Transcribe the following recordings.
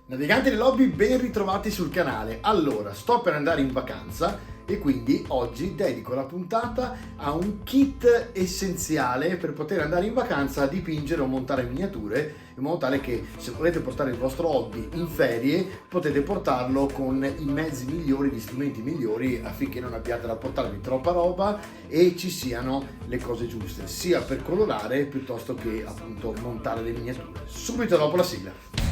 Naviganti dell'hobby, ben ritrovati sul canale. Allora, sto per andare in vacanza e quindi oggi dedico la puntata a un kit essenziale per poter andare in vacanza a dipingere o montare miniature, in modo tale che se volete portare il vostro hobby in ferie potete portarlo con i mezzi migliori, gli strumenti migliori, affinché non abbiate da portarvi troppa roba e ci siano le cose giuste, sia per colorare piuttosto che appunto montare le miniature. Subito dopo la sigla.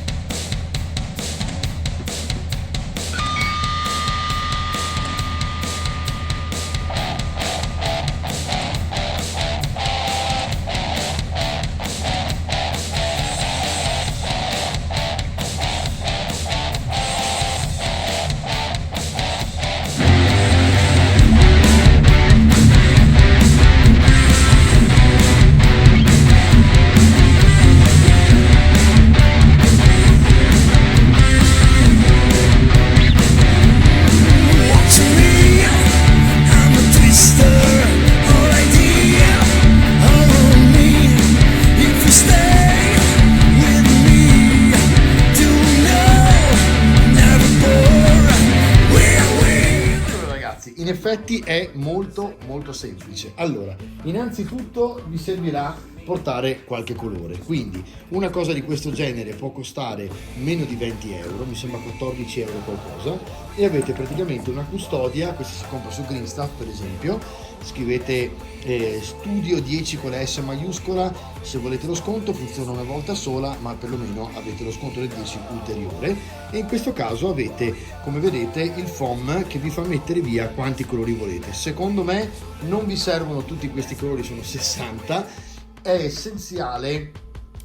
In effetti è molto semplice. Allora, innanzitutto vi servirà portare qualche colore, quindi una cosa di questo genere può costare meno di 20 euro, mi sembra 14 euro qualcosa, e avete praticamente una custodia. Questa si compra su Greenstuff per esempio, scrivete Studio 10 con la S maiuscola, se volete lo sconto funziona una volta sola, ma perlomeno avete lo sconto del 10 ulteriore, e in questo caso avete, come vedete, il foam che vi fa mettere via quanti colori volete. Secondo me non vi servono tutti questi colori, sono 60. È essenziale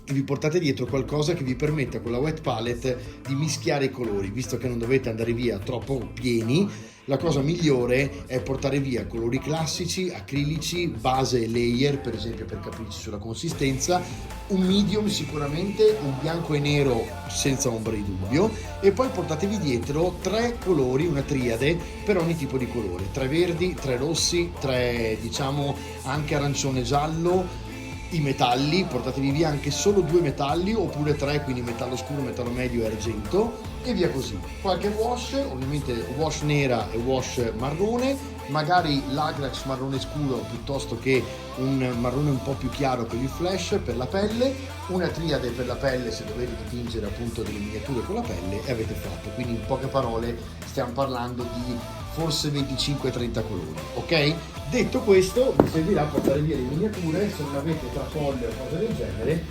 che vi portate dietro qualcosa che vi permetta con la wet palette di mischiare i colori, visto che non dovete andare via troppo pieni. La cosa migliore è portare via colori classici, acrilici, base e layer, per esempio, per capirci sulla consistenza, un medium sicuramente, un bianco e nero senza ombra di dubbio, e poi portatevi dietro 3 colori, una triade per ogni tipo di colore, 3 verdi, 3 rossi, 3 diciamo anche arancione e giallo. I metalli, portatevi via anche solo 2 metalli oppure 3, quindi metallo scuro, metallo medio e argento, e via così. Qualche wash, ovviamente wash nera e wash marrone, magari l'Agrax marrone scuro piuttosto che un marrone un po' più chiaro per il flash, per la pelle, una triade per la pelle se dovete dipingere appunto delle miniature con la pelle, e avete fatto. Quindi in poche parole stiamo parlando di forse 25-30 colori, ok? Detto questo, vi servirà portare via le miniature. Se non avete tracolle o cose del genere,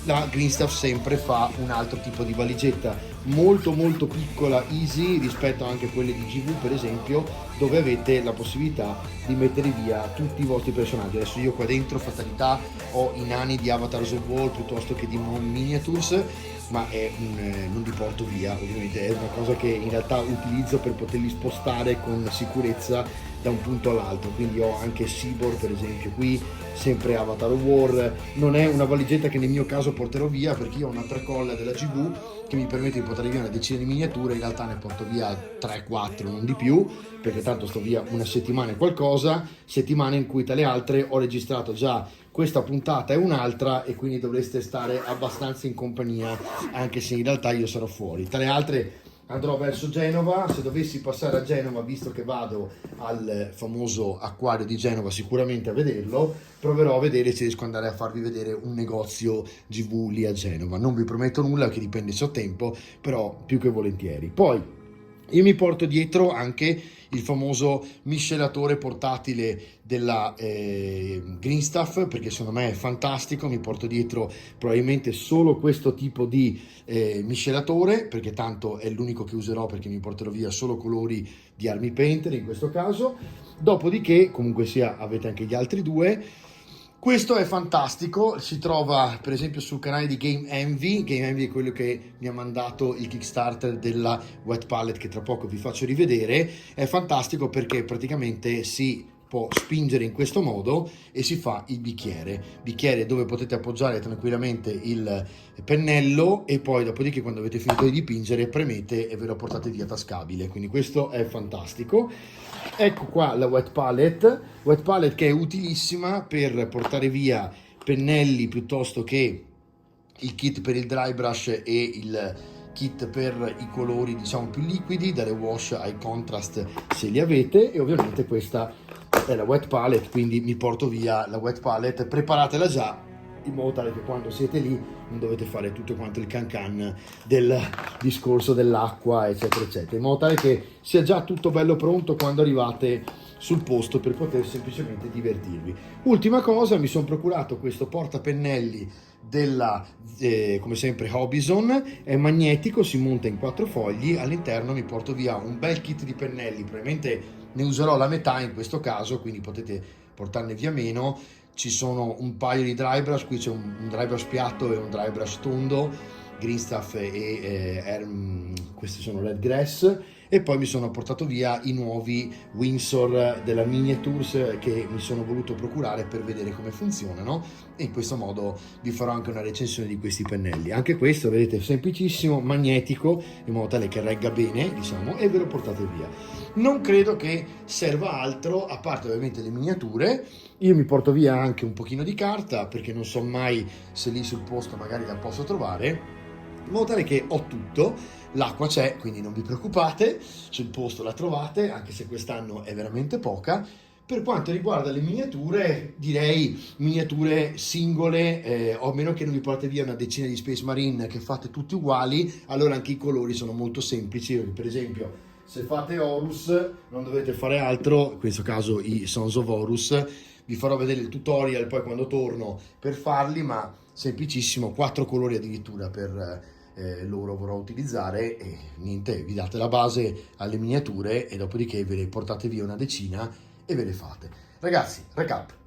la Greenstuff sempre fa un altro tipo di valigetta molto piccola, easy, rispetto anche a quelle di GV per esempio, dove avete la possibilità di mettere via tutti i vostri personaggi. Adesso io qua dentro, fatalità, ho i nani di Avatar The Wall piuttosto che di Mon Miniatures, ma non li porto via, ovviamente è una cosa che in realtà utilizzo per poterli spostare con sicurezza da un punto all'altro. Quindi ho anche Seaboard per esempio qui, sempre Avatar War. Non è una valigetta che nel mio caso porterò via, perché io ho una tracolla della GV che mi permette di portare via una decina di miniature. In realtà ne porto via 3-4, non di più, perché tanto sto via una settimana e qualcosa, settimane in cui tra le altre ho registrato già questa puntata e un'altra, e quindi dovreste stare abbastanza in compagnia, anche se in realtà io sarò fuori. Tra le altre andrò verso Genova. Se dovessi passare a Genova, visto che vado al famoso acquario di Genova sicuramente a vederlo, proverò a vedere se riesco ad andare a farvi vedere un negozio GV lì a Genova. Non vi prometto nulla, che dipende se ho tempo, però più che volentieri. Poi io mi porto dietro anche il famoso miscelatore portatile della Greenstuff, perché secondo me è fantastico. Mi porto dietro probabilmente solo questo tipo di miscelatore, perché tanto è l'unico che userò, perché mi porterò via solo colori di Army Painter in questo caso. Dopodiché, comunque sia, avete anche gli altri due. Questo è fantastico, si trova per esempio sul canale di Game Envy. Game Envy è quello che mi ha mandato il Kickstarter della wet palette, che tra poco vi faccio rivedere. È fantastico perché praticamente si può spingere in questo modo e si fa il bicchiere dove potete appoggiare tranquillamente il pennello, e poi dopodiché, quando avete finito di dipingere, premete e ve lo portate via tascabile. Quindi questo è fantastico. Ecco qua la wet palette che è utilissima per portare via pennelli piuttosto che il kit per il dry brush e il kit per i colori diciamo più liquidi, dalle wash ai contrast se li avete, e ovviamente questa è la wet palette, quindi mi porto via la wet palette, preparatela già in modo tale che quando siete lì non dovete fare tutto quanto il can del discorso dell'acqua eccetera eccetera, in modo tale che sia già tutto bello pronto quando arrivate sul posto per poter semplicemente divertirvi. Ultima cosa, mi sono procurato questo portapennelli della come sempre Hobison, è magnetico, si monta in 4 fogli, all'interno mi porto via un bel kit di pennelli, probabilmente ne userò la metà in questo caso, quindi potete portarne via meno. Ci sono un paio di dry brush, qui c'è un dry brush piatto e un dry brush tondo, Green Stuff e questi sono Red Grass, e poi mi sono portato via i nuovi Windsor della Miniatures che mi sono voluto procurare per vedere come funzionano, e in questo modo vi farò anche una recensione di questi pennelli. Anche questo, vedete, semplicissimo, magnetico, in modo tale che regga bene, diciamo, e ve lo portate via. Non credo che serva altro, a parte ovviamente le miniature. Io mi porto via anche un pochino di carta, perché non so mai se lì sul posto magari la posso trovare, in modo tale che ho tutto. L'acqua c'è, quindi non vi preoccupate, sul posto la trovate, anche se quest'anno è veramente poca. Per quanto riguarda le miniature, direi miniature singole, o a meno che non vi portate via una decina di Space Marine che fate tutti uguali, allora anche i colori sono molto semplici. Per esempio, se fate Horus non dovete fare altro, in questo caso i Sons of Horus, vi farò vedere il tutorial poi quando torno per farli, ma semplicissimo, 4 colori addirittura per loro vorrò utilizzare, e niente, vi date la base alle miniature e dopodiché ve le portate via una decina e ve le fate. Ragazzi, recap.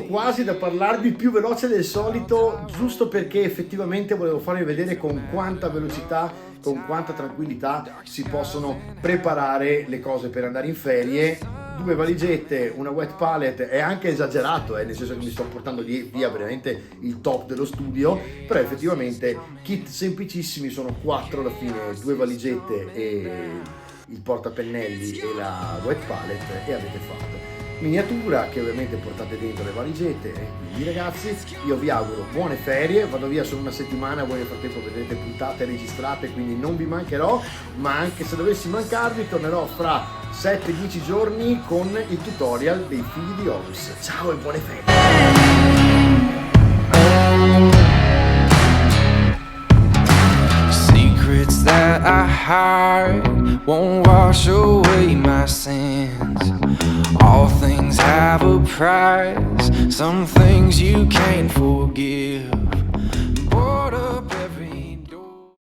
Quasi da parlarvi più veloce del solito, giusto perché effettivamente volevo farvi vedere con quanta velocità, con quanta tranquillità si possono preparare le cose per andare in ferie. 2 valigette, una wet palette, è anche esagerato, nel senso che mi sto portando via veramente il top dello studio, però effettivamente kit semplicissimi, sono 4 alla fine, 2 valigette e il portapennelli e la wet palette, e avete fatto. Miniatura che ovviamente portate dentro le valigette. Quindi ragazzi, io vi auguro buone ferie, vado via solo una settimana, voi nel frattempo vedrete puntate registrate, quindi non vi mancherò, ma anche se dovessi mancarvi tornerò fra 7-10 giorni con il tutorial dei figli di Horus. Ciao e buone ferie! Secrets that I hide won't wash away my sins. All things have a price, some things you can't forgive.